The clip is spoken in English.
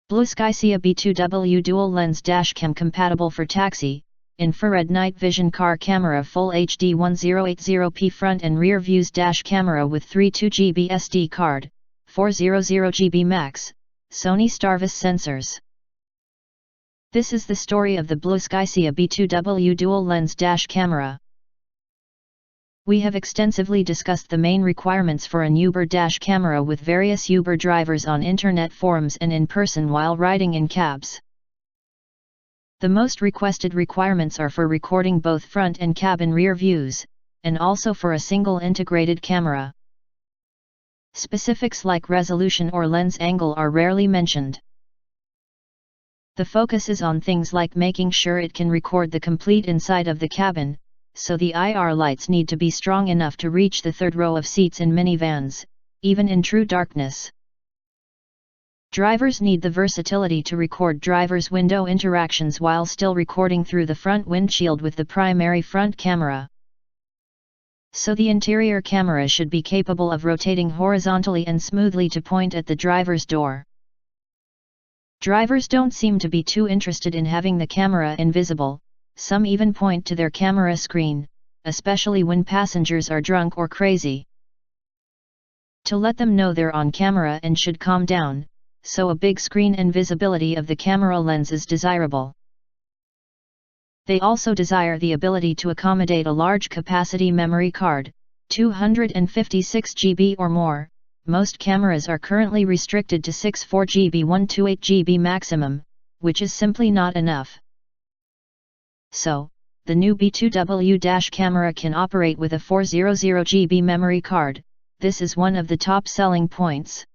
Blueskysea B2W dual lens dashcam compatible for taxi, infrared night vision car camera, full HD 1080p front and rear views, dash camera with 32GB SD card, 400GB max, Sony Starvis Sensors. This is the story of the Blueskysea B2W dual lens dash camera. We have extensively discussed the main requirements for an Uber dash camera with various Uber drivers on internet forums and in person while riding in cabs. The most requested requirements are for recording both front and cabin rear views, and also for a single integrated camera. Specifics like resolution or lens angle are rarely mentioned. The focus is on things like making sure it can record the complete inside of the cabin, so the IR lights need to be strong enough to reach the third row of seats in minivans, even in true darkness. Drivers need the versatility to record drivers' window interactions while still recording through the front windshield with the primary front camera. So the interior camera should be capable of rotating horizontally and smoothly to point at the driver's door. Drivers don't seem to be too interested in having the camera invisible. Some even point to their camera screen, especially when passengers are drunk or crazy. To let them know they're on camera and should calm down, so a big screen and visibility of the camera lens is desirable. They also desire the ability to accommodate a large capacity memory card, 256GB or more. Most cameras are currently restricted to 64GB 128GB maximum, which is simply not enough. So, the new B2W dash camera can operate with a 400GB memory card. This is one of the top selling points.